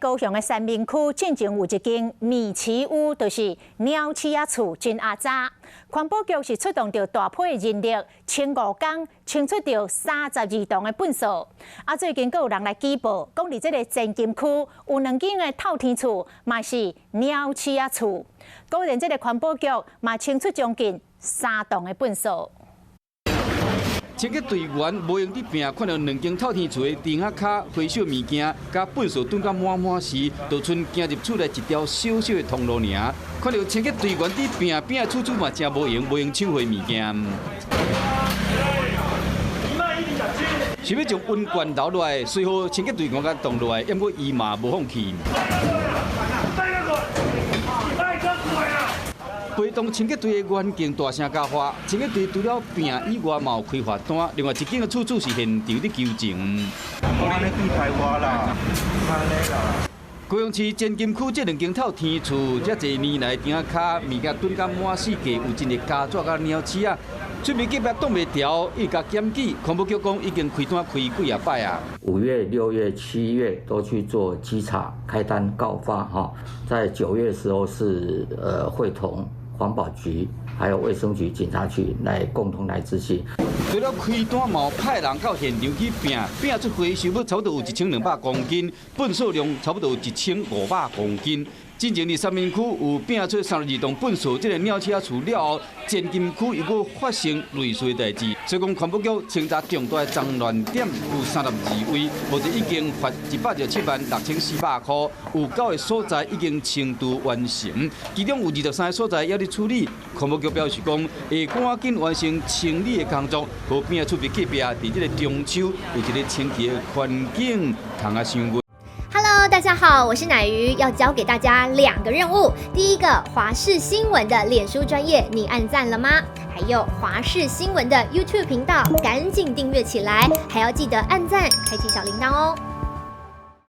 高雄的三民区进前有一间米奇屋，就是鸟鼠仔厝，真阿早。环保局是出动着大批的人力，清5天，清出着32栋的粪扫。最近阁有人来举报，讲伫这个前金区有2间的透天厝，嘛是鸟鼠仔厝。果然，这个环保局嘛清出将近3栋的粪扫。 清洁队员无用伫拼，看到2间透天厝的地下卡、回收物件，甲粪扫囤甲满时，就剩行入厝内一条小小的通路尔。看到清洁队员伫拼，边仔处处嘛真无用收回物件。想要将温罐留落来，随后清洁队员甲动落来，因过伊嘛无放弃。 陪同清洁队的员警大声加话，清洁队除了拼以外，嘛有开罚单。另外一间的厝主是现场伫求情。高雄市前金区这2间透天厝，这侪年来顶下物件囤甲满世界，有真个家雀甲鸟鼠啊！准备隔壁挡袂调，伊甲检举，环保局讲已经开单开几啊摆啊。5月、6月、7月都去做稽查，开单告发哈。在9月的时候是会同 环保局还有卫生局、警察局来共同来执行。除了开单，嘛有派人到现场去拼出回收，要差不多有1200公斤，粪扫量差不多有1500公斤。 之前伫三民区有拼出32栋粪扫，这个鸟鼠仔厝了后，前金区又搁发生类似的代志。所以讲，环保局清查重大的脏乱点有32位，目前已经罚1076400块，有9个所在已经清除完成，其中有23个所在还在处理。环保局表示讲，会赶紧完成清理的工作，好拼出别隔壁伫这个中秋有一个清洁的环境，通啊伤热。 Hello， 大家好，我是乃瑜，要教给大家2个任务。第一个，华视新闻的脸书专页，你按赞了吗？还有华视新闻的 YouTube 频道，赶紧订阅起来，还要记得按赞，开启小铃铛哦。